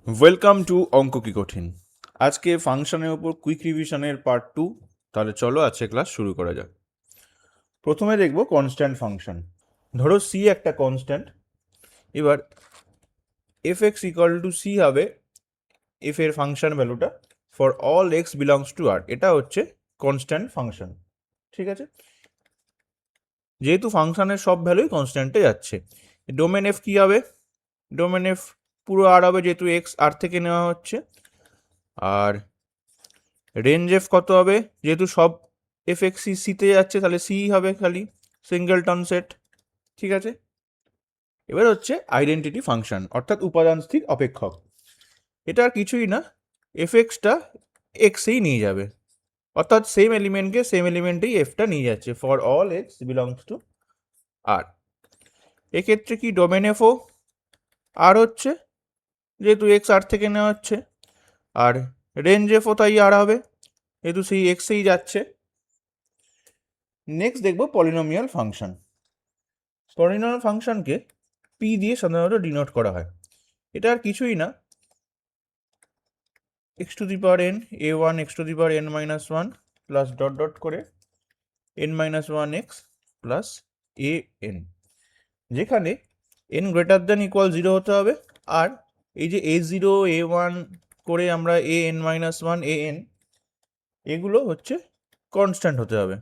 Welcome to অঙ্ক কি কঠিন। আজকে ফাংশনের ওপর কুইক রিভিশনের পার্ট 2। তাহলে চলো আজকে ক্লাস শুরু করা যাক। প্রথমে দেখব কনস্ট্যান্ট ফাংশন। ধরো সি একটা কনস্ট্যান্ট। এবার F x equal to C হবে এফ এর ফাংশন ভ্যালুটা for all X belongs to R. এটা হচ্ছে কনস্ট্যান্ট ফাংশন, ঠিক আছে। যেহেতু ফাংশনের সব ভ্যালুই কনস্ট্যান্টে যাচ্ছে, ডোমেন এফ কি হবে? ডোমেন এফ পুরো আর হবে, যেহেতু এক্স আর থেকে নেওয়া হচ্ছে। আর রেঞ্জ এফ কত হবে? যেহেতু সব এফ এক্স সিতে যাচ্ছে, তাহলে সি হবে খালি সিঙ্গেলটন সেট, ঠিক আছে। এবার হচ্ছে আইডেন্টিটি ফাংশন, অর্থাৎ উপাদান স্থির অপেক্ষক। এটা আর কিছুই না, এফ এক্সটা এক্সেই নিয়ে যাবে, অর্থাৎ সেম এলিমেন্টকে সেম এলিমেন্টেই এফটা নিয়ে যাচ্ছে for all X belongs to R. এক্ষেত্রে কি ডোমেন এফও আর হচ্ছে, যেহেতু এক্স আর থেকে নেওয়া হচ্ছে। আর রেঞ্জ এফও তাই আর হবে, যেহেতু সেই এক্সেই যাচ্ছে। নেক্সট দেখবো পলিনোমিয়াল ফাংশন। পলিনোমিয়াল ফাংশনকে পি দিয়ে সাধারণত ডিনোট করা হয়। এটা আর কিছুই না, X to the power N A one X to the power N minus one plus dot dot করে N minus one X plus A N, যেখানে এন গ্রেটার দেন ইকুয়াল 0 হতে হবে। আর এই যে এ জিরো এ ওয়ান করে আমরা A N minus one A N, এগুলো হচ্ছে কনস্ট্যান্ট হতে হবে।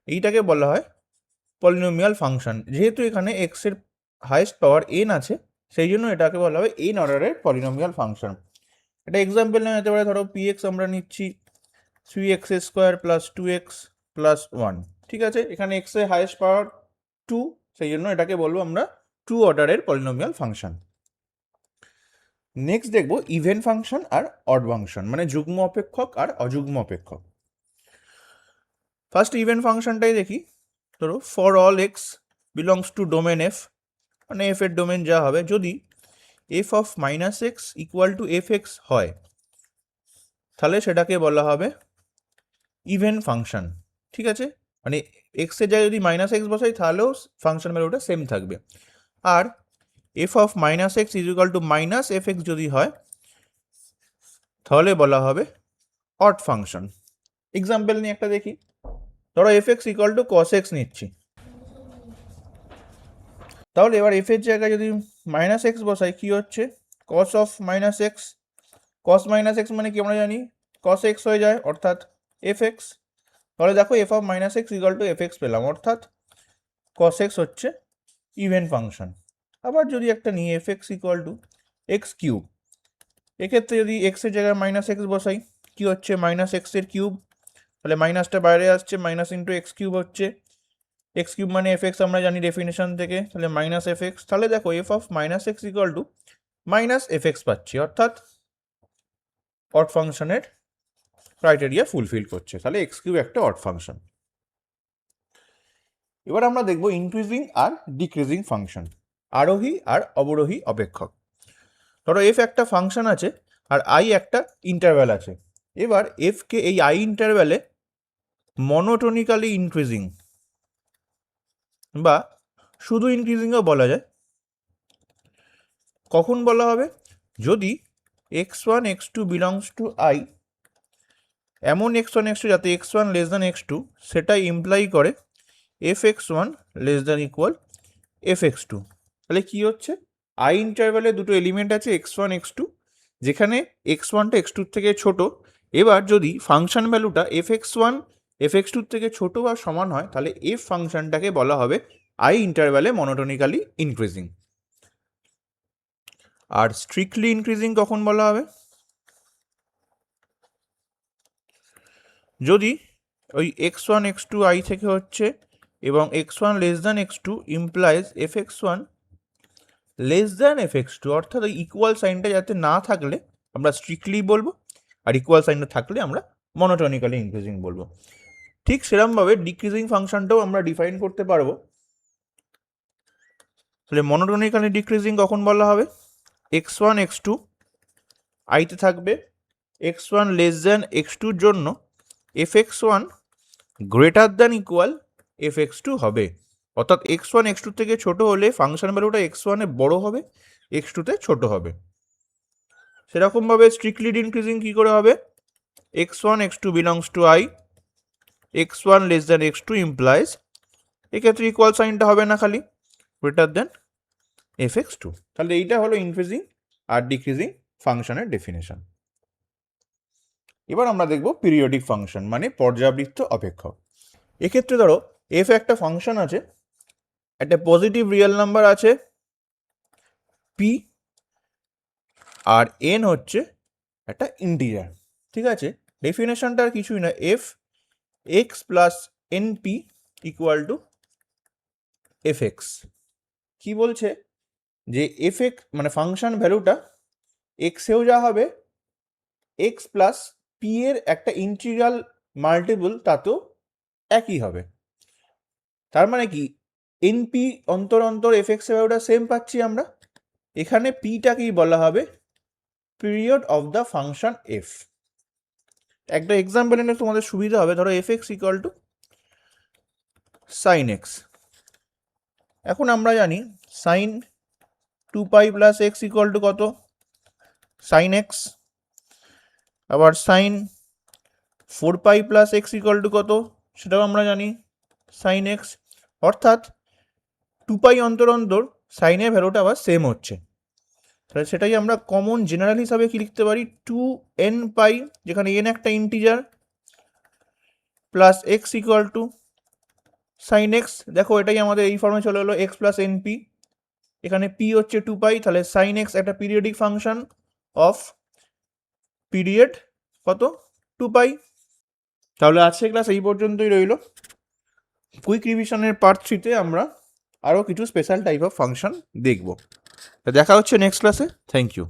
এইটাকে বলা হয় পলিনোমিয়াল ফাংশন। যেহেতু এখানে এক্স এর হাইয়েস্ট পাওয়ার এন আছে, সেই জন্য এটাকে বলা হবে এন অর্ডারের পলিনোমিয়াল ফাংশন। এটা এক্সাম্পল নেওয়া যেতে পারে, ধরো পি এক্স আমরা নিচ্ছি 3x square plus 2x plus 1, ঠিক আছে। এখানে এক্স এর হাইয়েস্ট পাওয়ার 2, সেই জন্য এটাকে বলবো আমরা 2 অর্ডারের পলিনোমিয়াল ফাংশন। নেক্সট দেখবো ইভেন ফাংশন আর অড ফাংশন, মানে যুগ্ম অপেক্ষক আর অযুগ্ম অপেক্ষক। ফার্স্ট ইভেন ফাংশনটাই দেখি। ধরো for all X belongs two domain F, মানে এফ এর ডোমেন যা হবে, যদি F of minus x equal two F x হয়, তাহলে সেটাকে বলা হবে ইভেন ফাংশন, ঠিক আছে। মানে এক্স এর জায়গায় যদি মাইনাস এক্স বসাই, তাহলেও ফাংশন ভ্যালুটা সেম থাকবে। আর F of minus X is equal to minus F X যদি হয়, তাহলে বলা হবে অড ফাংশন। এক্সাম্পল নিয়ে একটা দেখি। ধরো f x equal to cos x নিচ্ছি, তাহলে এবার এফ এর জায়গায় যদি মাইনাস এক্স বসাই, কি হচ্ছে? Cos of minus x, cos minus x মানে কি আমরা জানি কস এক্স হয়ে যায়, অর্থাৎ এফ এক্স। তাহলে দেখো F of minus x equal two F x পেলাম, অর্থাৎ কস এক্স হচ্ছে ইভেন ফাংশন। আবার যদি একটা নিই F x equal two x cube, এক্ষেত্রে যদি এক্স এর জায়গায় মাইনাস এক্স বসাই, কি হচ্ছে? মাইনাস এক্স এর কিউব, তাহলে মাইনাসটা বাইরে আসছে, মাইনাস ইন্টু এক্স কিউব হচ্ছে। এক্স কিউব মানে এফ এক্স আমরা জানি ডেফিনেশন থেকে, তাহলে মাইনাস এফ এক্স। তাহলে দেখো F of minus x equal to minus F x পাচ্ছি, অর্থাৎ অড ফাংশনের ক্রাইটেরিয়া ফুলফিল করছে, তাহলে এক্স কিউব একটা অড ফাংশন। এবার আমরা দেখবো ইনক্রিজিং আর ডিক্রিজিং ফাংশন, আরোহী আর অবরোহী অপেক্ষক। ধরো এফ একটা ফাংশন আছে আর আই একটা ইন্টারভ্যাল আছে। এবার এফকে এই আই ইন্টারভ্যালে মনোটোনিক্যালি ইনক্রিজিং বা শুধু ইনক্রিজিংও বলা যায়। কখন বলা হবে? যদি X one X two belongs to I, এমন এক্স ওয়ান এক্স টু যাতে X one less than X two, সেটাই ইমপ্লাই করে F x one less than equal F x two. তাহলে কী হচ্ছে? আই ইন্টারভ্যালে দুটো এলিমেন্ট আছে এক্স ওয়ান এক্স টু, যেখানে এক্স ওয়ানটা এক্স টুর থেকে ছোট। এবার যদি ফাংশন ভ্যালুটা F x one F X টুর থেকে ছোট বা সমান হয়, তাহলে এফ ফাংশনটাকে বলা হবে আই ইন্টারভ্যালে মনোটোনিক্যালি ইনক্রিজিং। আর স্ট্রিক্টলি ইনক্রিজিং কখন বলা হবে? যদি ওই X one X two I থেকে হচ্ছে এবং X one less than X two implies F x one less than F x two, অর্থাৎ ওই ইকুয়াল সাইনটা যাতে না থাকলে আমরা স্ট্রিক্টলি বলবো, আর ইকুয়াল সাইনটা থাকলে আমরা মনোটোনিক্যালি ইনক্রিজিং বলবো। ঠিক সেরকমভাবে ডিক্রিজিং ফাংশনটাও আমরা ডিফাইন করতে পারবো। তাহলে মনোটোনিক্যালি ডিক্রিজিং কখন বলা হবে? এক্স ওয়ান এক্স টু আইতে থাকবে, x one less than x টুর জন্য f x one greater than equal F x two হবে, অর্থাৎ এক্স ওয়ান এক্স টু থেকে ছোটো হলে ফাংশন ভ্যালুটা এক্স ওয়ানে বড়ো হবে, এক্স টুতে ছোটো হবে। সেরকমভাবে স্ট্রিক্টলি ইনক্রিজিং কী করে হবে, x1 x2 belongs to i, x1 less than x2 implies, এক্ষেত্রে ইকুয়াল সাইনটা হবে না, খালি গ্রেটার দেন fx2। তাহলে এইটা হলো ইনক্রিজিং আর ডিক্রিজিং ফাংশনের ডেফিনেশন। এবার আমরা দেখব পিরিয়ডিক ফাংশন মানে পর্যাবৃত্ত অপেক্ষক। এক্ষেত্রে ধরো এফ একটা ফাংশন আছে, একটা পজিটিভ রিয়েল নাম্বার আছে পি, আর এন হচ্ছে একটা ইন্টিজার, ঠিক আছে। ডেফিনেশনটা আর কিছুই না, F x plus N P equal to F x. কি বলছে যে এফ এক্স মানে ফাংশন ভ্যালুটা এক্সেও যা হবে, এক্স প্লাস পি এর একটা ইন্টিগ্রাল মাল্টিপল তাতেও একই হবে। তার মানে কি এনপি অন্তর অন্তর এফ এক্স এর ভ্যালুটা সেম পাচ্ছি আমরা। এখানে পিটাকেই বলা হবে period of the function f. একটা এক্সাম্পল এনে তোমাদের সুবিধা হবে, ধরো f x equal to sine x. এখন আমরা জানি sine 2π plus x equal to কত, সাইন এক্স। আবার sine 4π plus x equal to কত, সেটাও আমরা জানি সাইন এক্স। অর্থাৎ 2π অন্তর অন্তর সাইনের ভ্যালুটা আবার সেম হচ্ছে। তাহলে সেটাই আমরা কমন জেনারেল হিসাবে কি লিখতে পারি, 2nπ, যেখানে n একটা integer, plus x equal to sine x. দেখো এটাই আমাদের এই ফর্মে চলে এলো, এক্স প্লাস এনপি, এখানে পি হচ্ছে 2π, তাহলে সাইন এক্স একটা পিরিয়ডিক ফাংশন অফ পিরিয়ড কত 2π। তাহলে আজকে ক্লাস এই পর্যন্তই রইল। কুইক রিভিশনের পার্ট 3-তে আমরা আরও কিছু স্পেশাল টাইপ অফ ফাংশন দেখব। দেখা হচ্ছে নেক্সট ক্লাসে। Thank you.